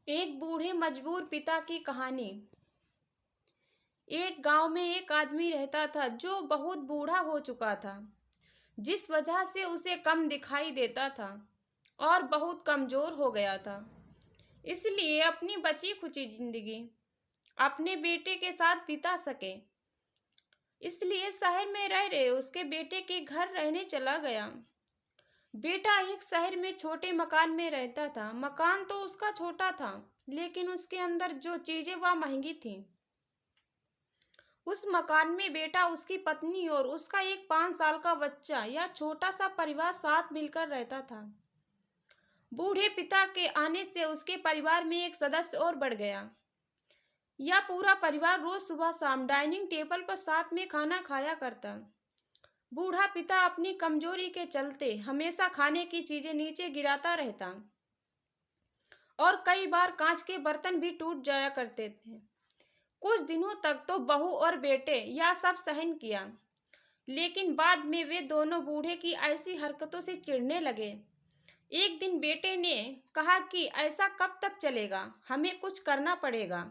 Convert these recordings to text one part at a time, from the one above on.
एक बूढ़े मजबूर पिता की कहानी। एक गांव में एक आदमी रहता था जो बहुत बूढ़ा हो चुका था, जिस वजह से उसे कम दिखाई देता था और बहुत कमजोर हो गया था। इसलिए अपनी बची खुची जिंदगी अपने बेटे के साथ बिता सके, इसलिए शहर में रह रहे उसके बेटे के घर रहने चला गया। बेटा एक शहर में छोटे मकान में रहता था। मकान तो उसका छोटा था, लेकिन उसके अंदर जो चीजें वह महंगी थीं। उस मकान में बेटा, उसकी पत्नी और उसका एक 5 साल का बच्चा या छोटा सा परिवार साथ मिलकर रहता था। बूढ़े पिता के आने से उसके परिवार में एक सदस्य और बढ़ गया। यह पूरा परिवार रोज सुबह शाम डाइनिंग टेबल पर साथ में खाना खाया करता। बूढ़ा पिता अपनी कमजोरी के चलते हमेशा खाने की चीजें नीचे गिराता रहता और कई बार कांच के बर्तन भी टूट जाया करते थे। कुछ दिनों तक तो बहू और बेटे यह सब सहन किया, लेकिन बाद में वे दोनों बूढ़े की ऐसी हरकतों से चिढ़ने लगे। एक दिन बेटे ने कहा कि ऐसा कब तक चलेगा, हमें कुछ करना पड़ेगा।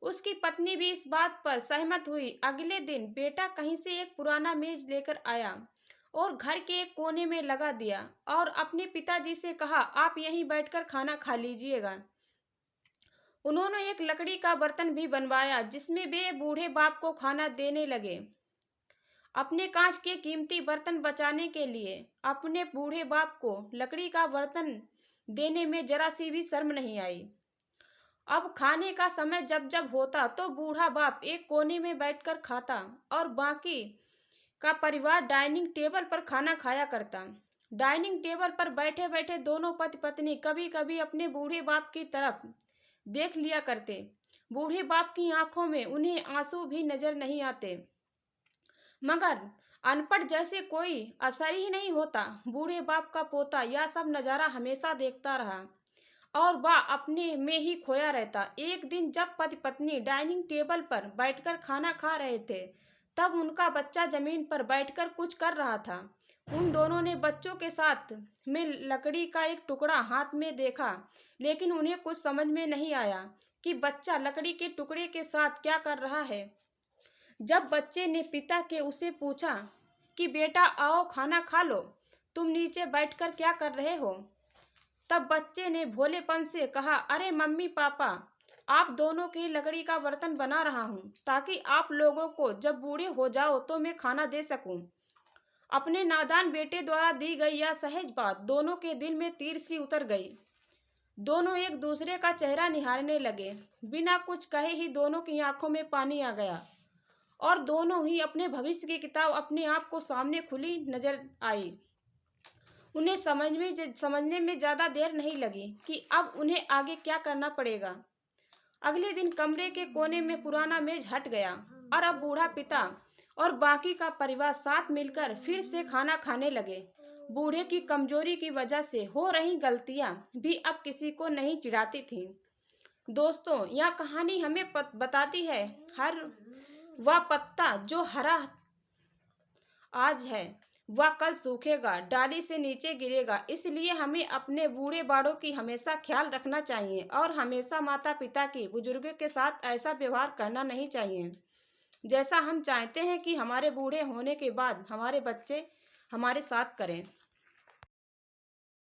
उसकी पत्नी भी इस बात पर सहमत हुई। अगले दिन बेटा कहीं से एक पुराना मेज लेकर आया और घर के एक कोने में लगा दिया और अपने पिताजी से कहा, आप यहीं बैठकर खाना खा लीजिएगा। उन्होंने एक लकड़ी का बर्तन भी बनवाया जिसमें वे बूढ़े बाप को खाना देने लगे। अपने कांच के कीमती बर्तन बचाने के लिए अपने बूढ़े बाप को लकड़ी का बर्तन देने में जरा सी भी शर्म नहीं आई। अब खाने का समय जब जब होता तो बूढ़ा बाप एक कोने में बैठकर खाता और बाकी का परिवार डाइनिंग टेबल पर खाना खाया करता। डाइनिंग टेबल पर बैठे बैठे दोनों पति पत्नी कभी कभी अपने बूढ़े बाप की तरफ देख लिया करते। बूढ़े बाप की आंखों में उन्हें आंसू भी नजर नहीं आते, मगर अनपढ़ जैसे कोई असर ही नहीं होता। बूढ़े बाप का पोता यह सब नजारा हमेशा देखता रहा और वह अपने में ही खोया रहता। एक दिन जब पति पत्नी डाइनिंग टेबल पर बैठकर खाना खा रहे थे, तब उनका बच्चा जमीन पर बैठकर कुछ कर रहा था। उन दोनों ने बच्चों के साथ में लकड़ी का एक टुकड़ा हाथ में देखा, लेकिन उन्हें कुछ समझ में नहीं आया कि बच्चा लकड़ी के टुकड़े के साथ क्या कर रहा है। जब बच्चे ने पिता के उसे पूछा कि बेटा आओ खाना खा लो, तुम नीचे बैठकर क्या कर रहे हो, तब बच्चे ने भोलेपन से कहा, अरे मम्मी पापा, आप दोनों के लकड़ी का बर्तन बना रहा हूँ ताकि आप लोगों को जब बूढ़े हो जाओ तो मैं खाना दे सकूं। अपने नादान बेटे द्वारा दी गई यह सहज बात दोनों के दिल में तीर सी उतर गई। दोनों एक दूसरे का चेहरा निहारने लगे। बिना कुछ कहे ही दोनों की आंखों में पानी आ गया और दोनों ही अपने भविष्य की किताब अपने आप को सामने खुली नजर आई। उन्हें समझने में ज़्यादा देर नहीं लगी कि अब उन्हें आगे क्या करना पड़ेगा। अगले दिन कमरे के कोने में पुराना मेज हट गया और अब बूढ़ा पिता और बाकी का परिवार साथ मिलकर फिर से खाना खाने लगे। बूढ़े की कमजोरी की वजह से हो रही गलतियां भी अब किसी को नहीं चिढ़ाती थीं। दोस्तों, यह कहानी हमें बताती है, हर वह पत्ता जो हरा आज है वह कल सूखेगा, डाली से नीचे गिरेगा। इसलिए हमें अपने बूढ़े बाड़ों की हमेशा ख्याल रखना चाहिए और हमेशा माता पिता की, बुजुर्गों के साथ ऐसा व्यवहार करना नहीं चाहिए जैसा हम चाहते हैं कि हमारे बूढ़े होने के बाद हमारे बच्चे हमारे साथ करें।